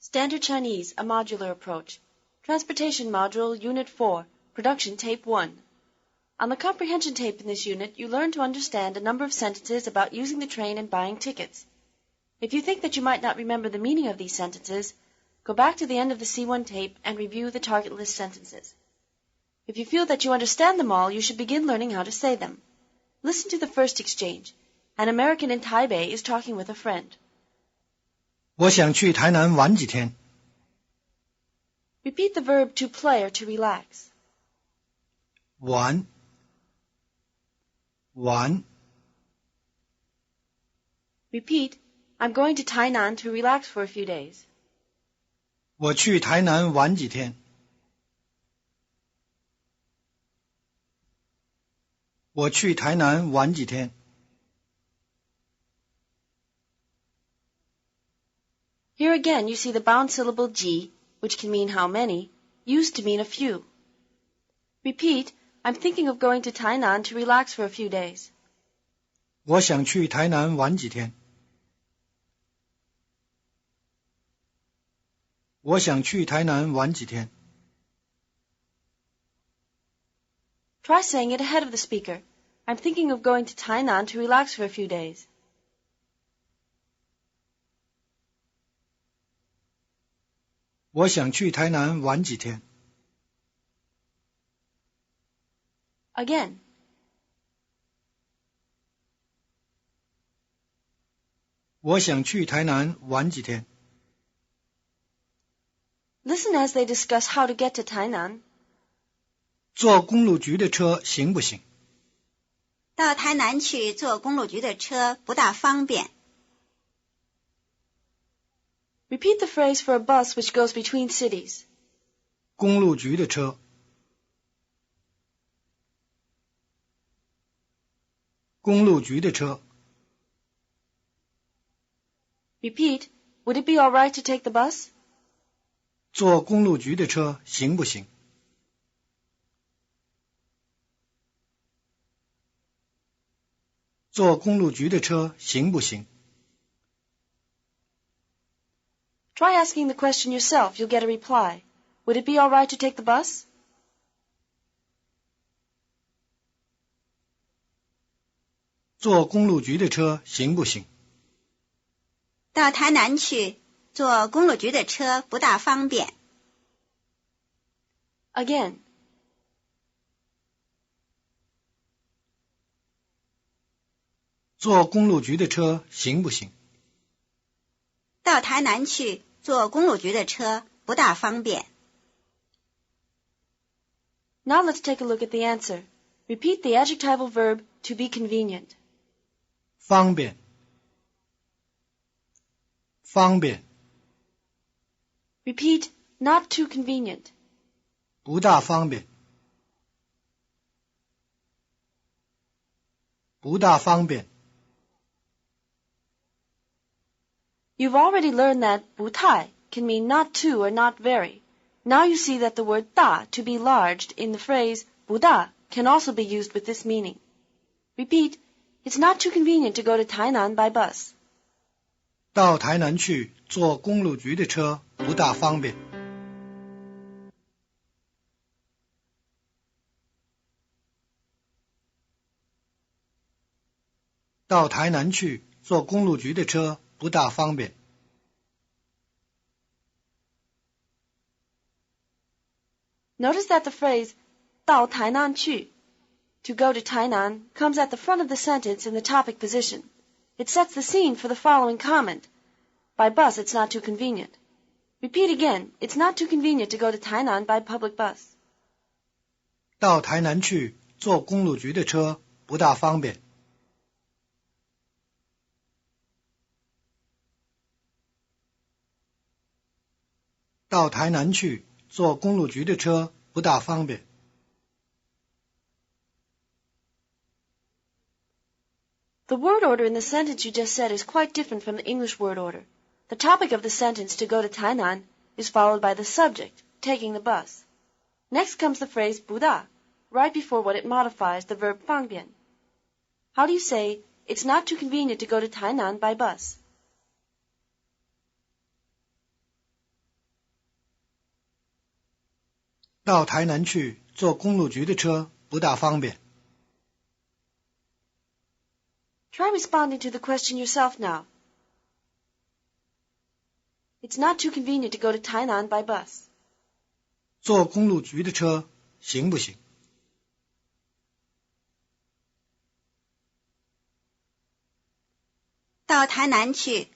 Standard Chinese, a modular approach. Transportation module, Unit 4, Production Tape 1. On the comprehension tape in this unit, you learn to understand a number of sentences about using the train and buying tickets. If you think that you might not remember the meaning of these sentences, go back to the end of the C1 tape and review the target list sentences. If you feel that you understand them all, you should begin learning how to say them. Listen to the first exchange. An American in Taipei is talking with a friend. 我想去台南玩几天。 Repeat the verb to play or to relax. 玩 Repeat, I'm going to Tainan to relax for a few days. 我去台南玩几天。 我去台南玩几天。 Here again you see the bound syllable ji, which can mean how many, used to mean a few. Repeat, I'm thinking of going to Tainan to relax for a few days. 我想去台南玩几天。 我想去台南玩几天。 Try saying it ahead of the speaker. I'm thinking of going to Tainan to relax for a few days. 我想去台南玩几天。 Again. 我想去台南玩几天。 Listen as they discuss how to get to Tainan. 坐公路局的车行不行？ 到台南去坐公路局的车不大方便。 Repeat the phrase for a bus which goes between cities. 公路局的车。公路局的车。 Repeat, would it be all right to take the bus? 坐公路局的车行不行？ 坐公路局的车行不行？ Try asking the question yourself. You'll get a reply. Would it be all right to take the bus? 坐公路局的车行不行？ 到台南去坐公路局的车不大方便。 Again. 坐公路局的车行不行？ 到台南去坐公路局的车不大方便。 Now let's take a look at the answer. Repeat the adjectival verb to be convenient. 方便。方便。 Repeat, not too convenient. 不大方便。不大方便。 You've already learned that 不太 can mean not too or not very. Now you see that the word 大 to be large in the phrase 不大 can also be used with this meaning. Repeat, it's not too convenient to go to Tainan by bus. 到台南去坐公路局的车不大方便。到台南去坐公路局的车不大方便。 Notice that the phrase 到台南去 to go to Tainan comes at the front of the sentence in the topic position. It sets the scene for the following comment. By bus, it's not too convenient. Repeat again. It's not too convenient to go to Tainan by public bus. 到台南去坐公路局的车不大方便。到台南去坐公路局的车不大方便。 The word order in the sentence you just said is quite different from the English word order. The topic of the sentence to go to Tainan is followed by the subject, taking the bus. Next comes the phrase 不大, right before what it modifies, the verb 方便. How do you say, it's not too convenient to go to Tainan by bus? 到台南去坐公路局的车不大方便。Try responding to the question yourself now. It's not too convenient to go to Tainan by bus. 坐公路局的车行不行？到台南去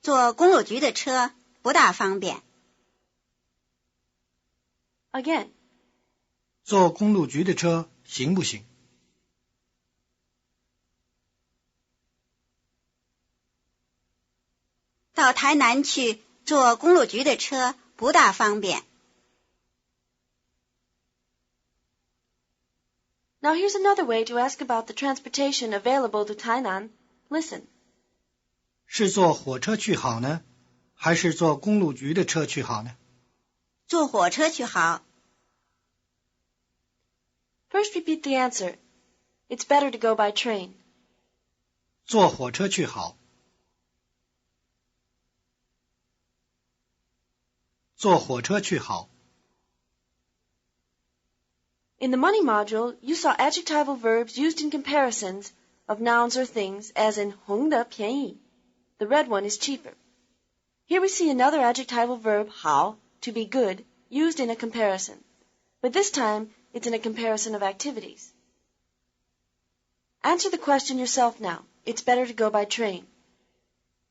坐公路局的车不大方便。Again. 坐公路局的车行不行？到台南去坐公路局的车不大方便。Now here's another way to ask about the transportation available to Tainan. Listen. 是坐火车去好呢，还是坐公路局的车去好呢？坐火车去好。First repeat the answer. It's better to go by train. 坐火车去好。坐火车去好。In the money module, you saw adjectival verbs used in comparisons of nouns or things, as in 红的便宜. The red one is cheaper. Here we see another adjectival verb, 好, to be good, used in a comparison. But this time, it's in a comparison of activities. Answer the question yourself now. It's better to go by train.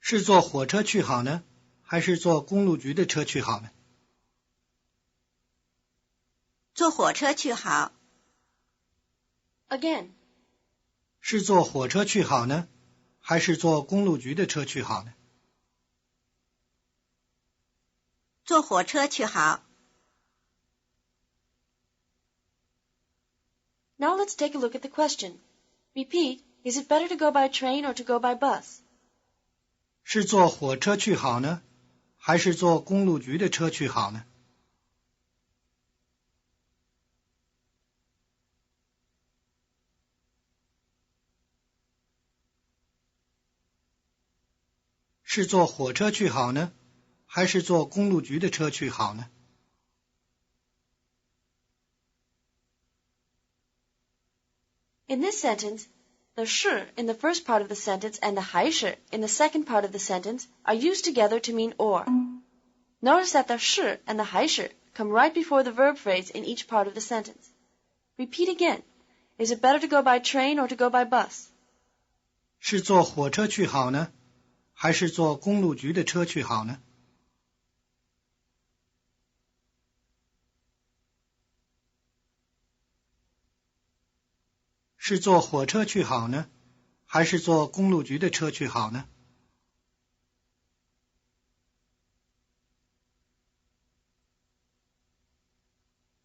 是坐火车去好呢，还是坐公路局的车去好呢？坐火车去好。Again. 是坐火车去好呢，还是坐公路局的车去好呢？坐火车去好。Now let's take a look at the question. Repeat, is it better to go by train or to go by bus? 是坐火车去好呢，还是坐公路局的车去好呢？是坐火车去好呢，还是坐公路局的车去好呢？ In this sentence, the 是 in the first part of the sentence and the 还是 in the second part of the sentence are used together to mean or. Notice that the 是 and the 还是 come right before the verb phrase in each part of the sentence. Repeat again. Is it better to go by train or to go by bus? 是坐火车去好呢，还是坐公路局的车去好呢？是坐火车去好呢，还是坐公路局的车去好呢？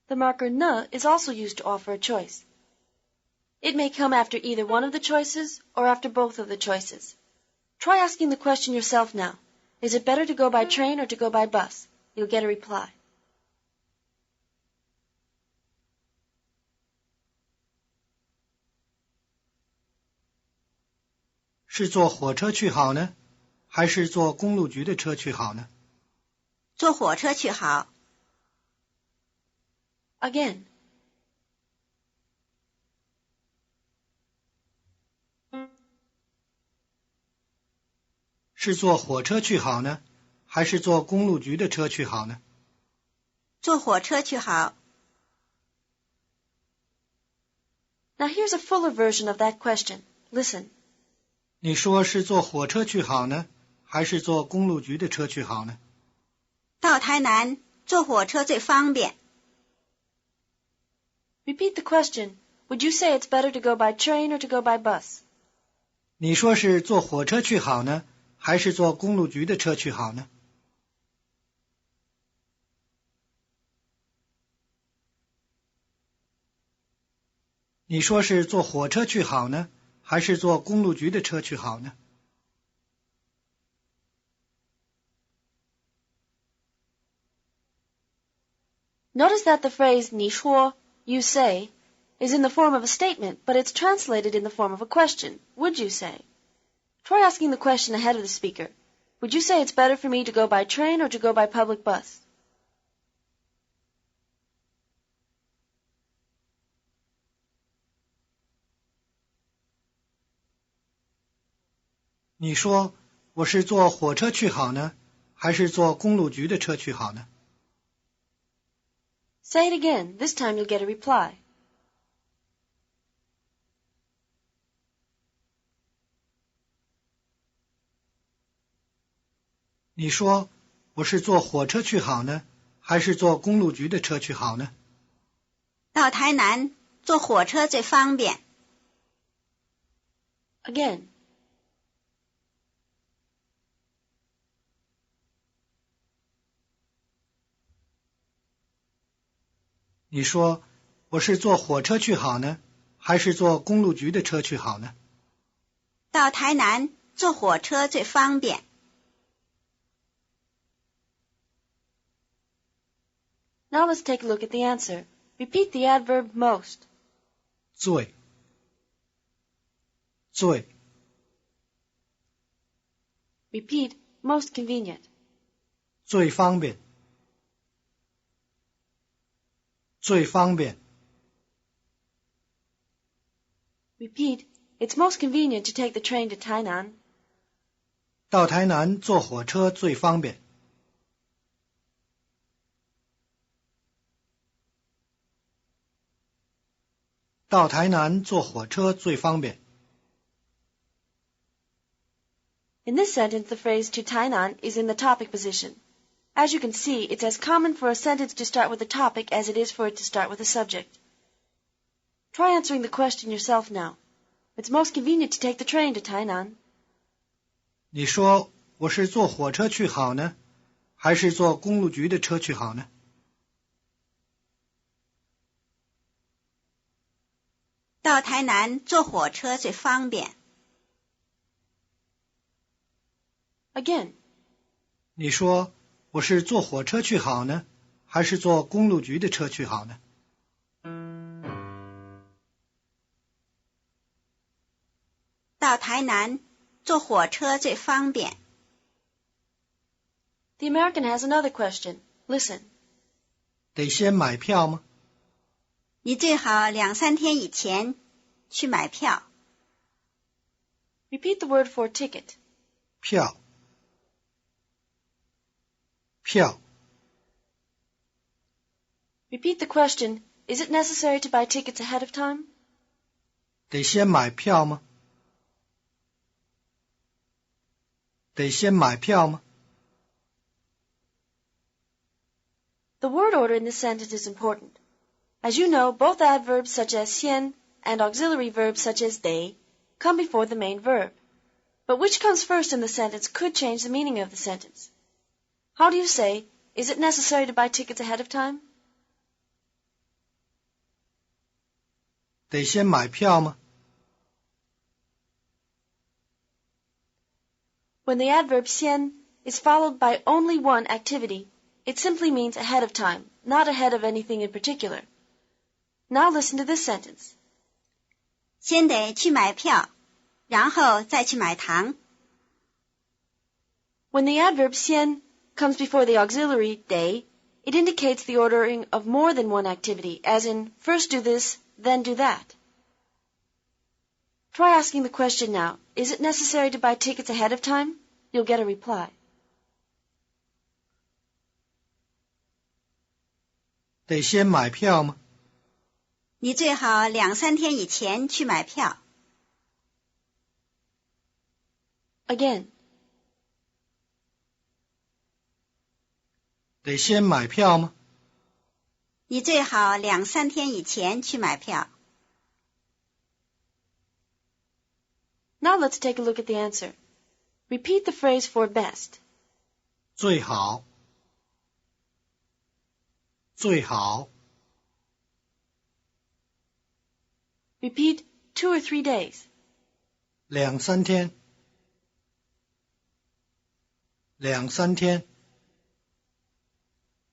The marker ne is also used to offer a choice. It may come after either one of the choices or after both of the choices. Try asking the question yourself now. Is it better to go by train or to go by bus? You'll get a reply. "是坐火车去好呢，还是坐公路局的车去好呢？ 坐火车去好。 Again. 是坐火车去好呢，还是坐公路局的车去好呢？ 坐火车去好。 Now here's a fuller version of that question. Listen. 你说是坐火车去好呢，还是坐公路局的车去好呢？ 到台南坐火车最方便。 Repeat the question. Would you say it's better to go by train or to go by bus? 你说是坐火车去好呢，还是坐公路局的车去好呢？你说是坐火车去好呢，还是坐公路局的车去好呢？ Notice that the phrase 你说, you say, is in the form of a statement, but it's translated in the form of a question. Would you say? Try asking the question ahead of the speaker. Would you say it's better for me to go by train or to go by public bus? 你说我是坐火车去好呢，还是坐公路局的车去好呢？ Say it again. This time you'll get a reply. 你说我是坐火车去好呢，还是坐公路局的车去好呢？到台南坐火车最方便。 Again. 你说我是坐火车去好呢，还是坐公路局的车去好呢？到台南坐火车最方便。 Now let's take a look at the answer. Repeat the adverb most. 最 Repeat most convenient. 最方便 Repeat, it's most convenient to take the train to Tainan. 到台南坐火车最方便。到台南坐火车最方便。 In this sentence, the phrase to Tainan is in the topic position. As you can see, it's as common for a sentence to start with a topic as it is for it to start with a subject. Try answering the question yourself now. It's most convenient to take the train to Tainan. 你说我是坐火车去好呢，还是坐公路局的车去好呢？到台南坐火车最方便。 Again. 你说我是坐火车去好呢，还是坐公路局的车去好呢？到台南坐火车最方便。 The American has another question. Listen. 得先买票吗？你最好2-3天以前去买票。 Repeat the word for ticket. 票 Repeat the question, is it necessary to buy tickets ahead of time? 得先买票吗？得先买票吗？ The word order in this sentence is important. As you know, both adverbs such as 先 and auxiliary verbs such as they come before the main verb. But which comes first in the sentence could change the meaning of the sentence. How do you say, is it necessary to buy tickets ahead of time? 得先买票吗？ When the adverb 先 is followed by only one activity, it simply means ahead of time, not ahead of anything in particular. Now listen to this sentence. 先得去买票，然后再去买糖。 When the adverb 先 comes before the auxiliary 得, it indicates the ordering of more than one activity, as in first do this, then do that. Try asking the question now, is it necessary to buy tickets ahead of time? You'll get a reply. 得先买票吗？你最好2-3天以前去买票。 Again. 得先买票吗？你最好2-3天以前去买票。 Now let's take a look at the answer. Repeat the phrase for best. 最好，最好。 Repeat 2 or 3 days. 2-3天，2-3天。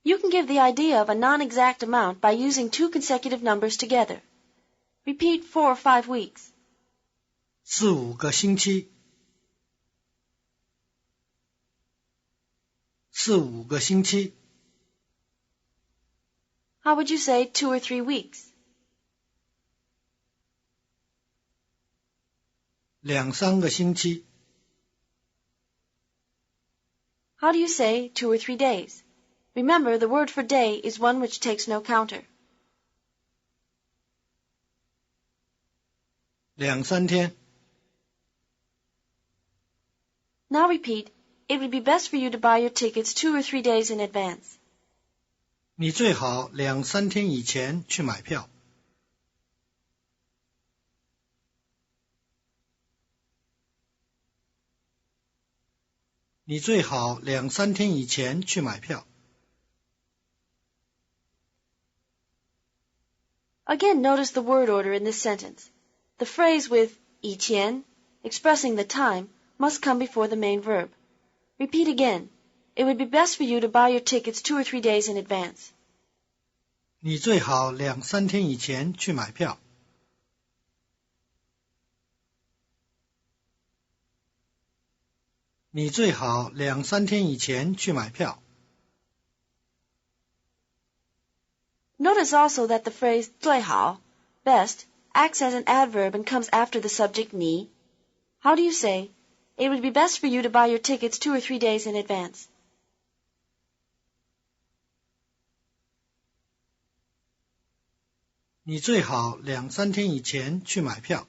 You can give the idea of a non-exact amount by using 2 consecutive numbers together. Repeat 4 or 5 weeks. 4-5个星期，4-5个星期。 How would you say 2 or 3 weeks? 2-3个星期。How do you say 2 or 3 days? Remember, the word for day is one which takes no counter. 2、3天。 Now repeat, it would be best for you to buy your tickets 2 or 3 days in advance. 你最好2、3天以前去买票。你最好2、3天以前去买票。 Again, notice the word order in this sentence. The phrase with 以前, expressing the time, must come before the main verb. Repeat again. It would be best for you to buy your tickets 2 or 3 days in advance. 你最好2、3天以前去买票。你最好2、3天以前去买票。 Notice also that the phrase 最好, best, acts as an adverb and comes after the subject 你. How do you say, it would be best for you to buy your tickets 2 or 3 days in advance? 你最好2、3天以前去买票。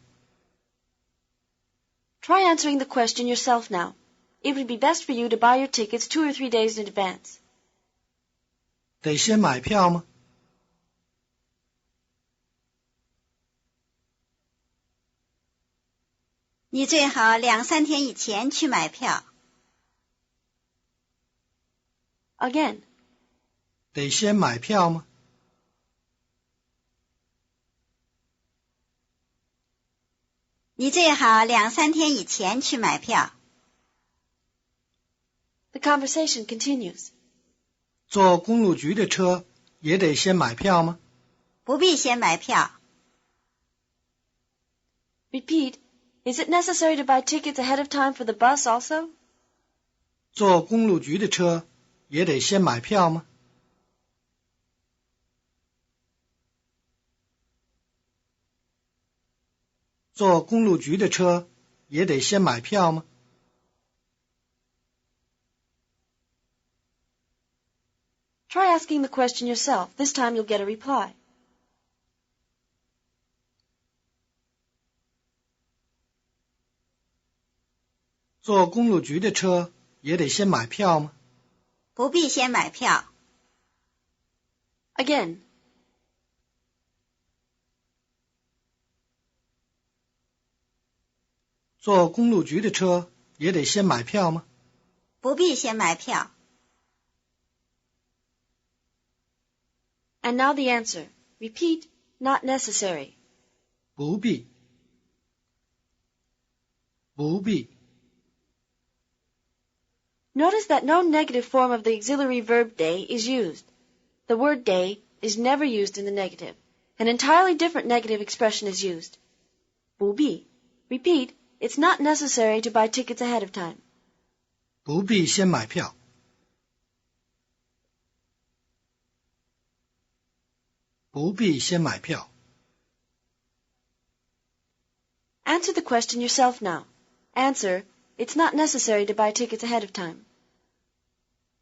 Try answering the question yourself now. It would be best for you to buy your tickets 2 or 3 days in advance. 得先买票吗？你最好2、3天以前去买票。 Again, 得先买票吗？你最好2、3天以前去买票。 the conversation continues. 坐公路局的车也得先买票吗？不必先买票。 Repeat, is it necessary to buy tickets ahead of time for the bus also? 坐公路局的车也得先买票吗？坐公路局的车也得先买票吗？ Try asking the question yourself. This time you'll get a reply. 坐公路局的车也得先买票吗？不必先买票。 Again, 坐公路局的车也得先买票吗？不必先买票。 and now the answer. Repeat, not necessary. 不必，不必。 Notice that no negative form of the auxiliary verb day is used. The word day is never used in the negative. An entirely different negative expression is used. 不必. Repeat, it's not necessary to buy tickets ahead of time. 不必先买票。不必先买票。 Answer the question yourself now. Answer, it's not necessary to buy tickets ahead of time.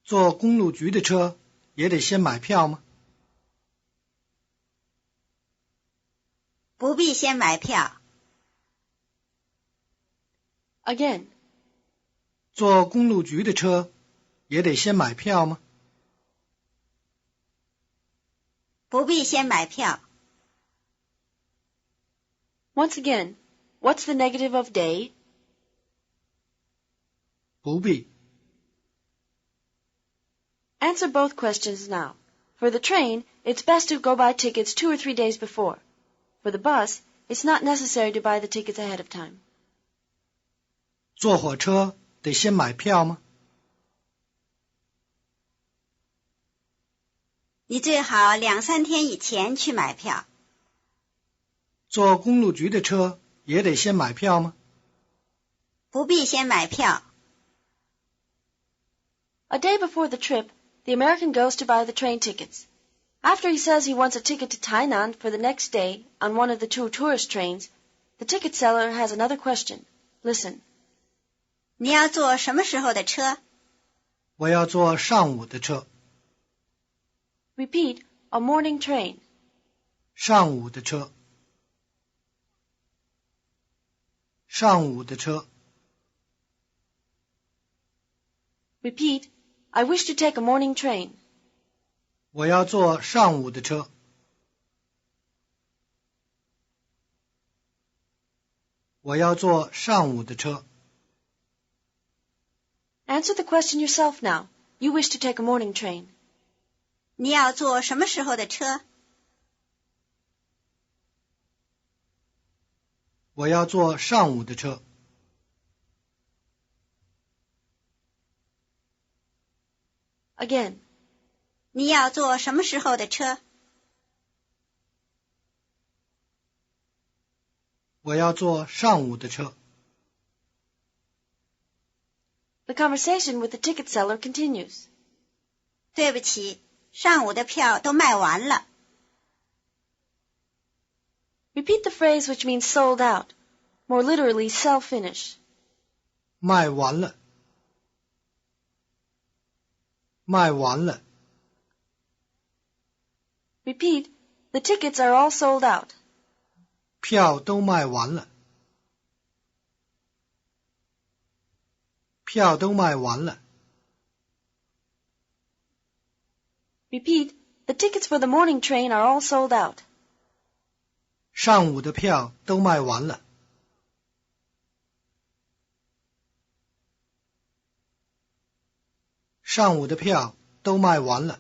坐公路局的车也得先买票吗？不必先买票。 Again, 坐公路局的车也得先买票吗？不必先买票。 once again, what's the negative of day? 不必。 Answer both questions now. For the train, it's best to go buy tickets 2 or 3 days before. For the bus, it's not necessary to buy the tickets ahead of time. 坐火车得先买票吗？你最好2、3天以前去买票。坐公路局的车也得先买票吗？不必先买票。 A day before the trip, the American goes to buy the train tickets. After he says he wants a ticket to Tainan for the next day on one of the 2 tourist trains, the ticket seller has another question. Listen. 你要坐什么时候的车？我要坐上午的车。 Repeat, a morning train. 上午的车。上午的车。 Repeat, I wish to take a morning train. 我要坐上午的车。我要坐上午的车。 Answer the question yourself now. You wish to take a morning train. 你要坐什么时候的车？我要坐上午的车。Again. 你要坐什么时候的车？我要坐上午的车。 The conversation with the ticket seller continues. 对不起，上午的票都卖完了。 Repeat the phrase which means sold out, more literally sell finish. 卖完了。卖完了。 Repeat, the tickets are all sold out. 票都卖完了。票都卖完了。 Repeat, the tickets for the morning train are all sold out. 上午的票都卖完了。上午的票都卖完了。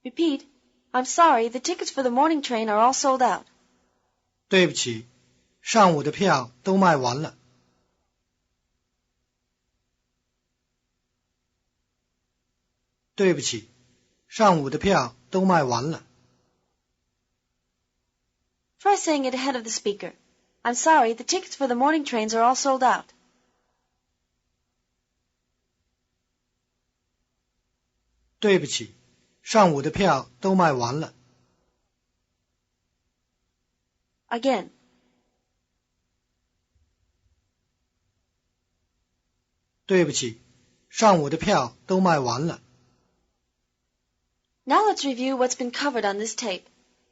Repeat, I'm sorry, the tickets for the morning train are all sold out. 对不起，上午的票都卖完了。对不起，上午的票都卖完了。 Try saying it ahead of the speaker. I'm sorry, the tickets for the morning trains are all sold out. 对不起，上午的票都卖完了。 Again. 对不起，上午的票都卖完了。 Now let's review what's been covered on this tape.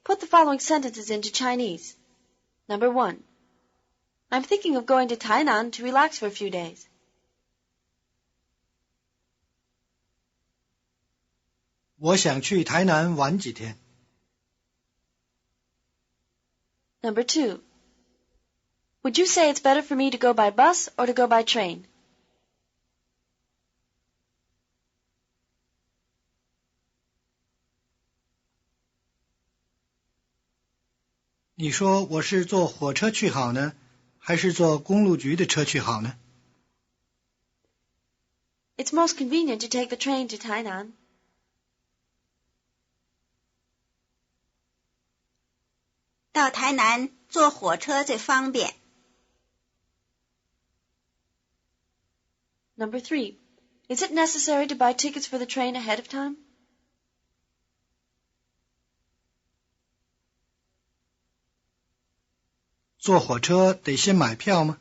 Put the following sentences into Chinese. Number 1. I'm thinking of going to Tainan to relax for a few days. 我想去台南玩几天。 Number 2. Would you say it's better for me to go by bus or to go by train? 你说我是坐火车去好呢，还是坐公路局的车去好呢？ It's most convenient to take the train to Tainan. 到台南坐火车最方便。 Number 3. Is it necessary to buy tickets for the train ahead of time? 坐火车得先买票吗？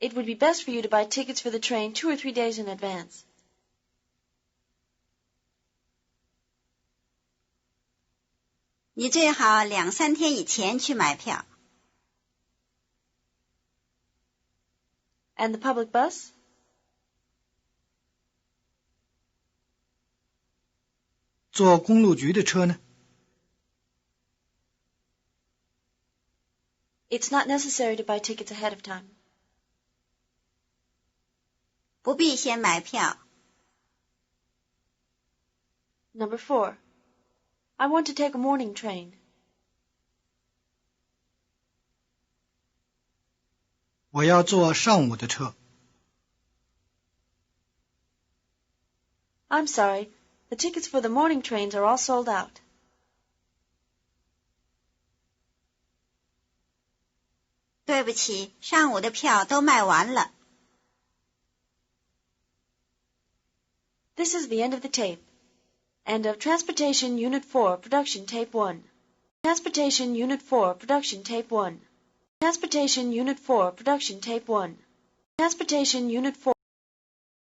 It would be best for you to buy tickets for the train 2 or 3 days in advance. 你最好2、3天以前去买票。 And the public bus? 坐公路局的车呢？ It's not necessary to buy tickets ahead of time. 不必先买票。 Number 4. I want to take a morning train. 我要坐上午的车。 I'm sorry, the tickets for the morning trains are all sold out. 对不起，上午的票都卖完了。 This is the end of the tape. End of Transportation Unit 4, Production Tape 1. Transportation Unit 4, Production Tape 1. Transportation Unit 4, Production Tape 1. Transportation Unit 4.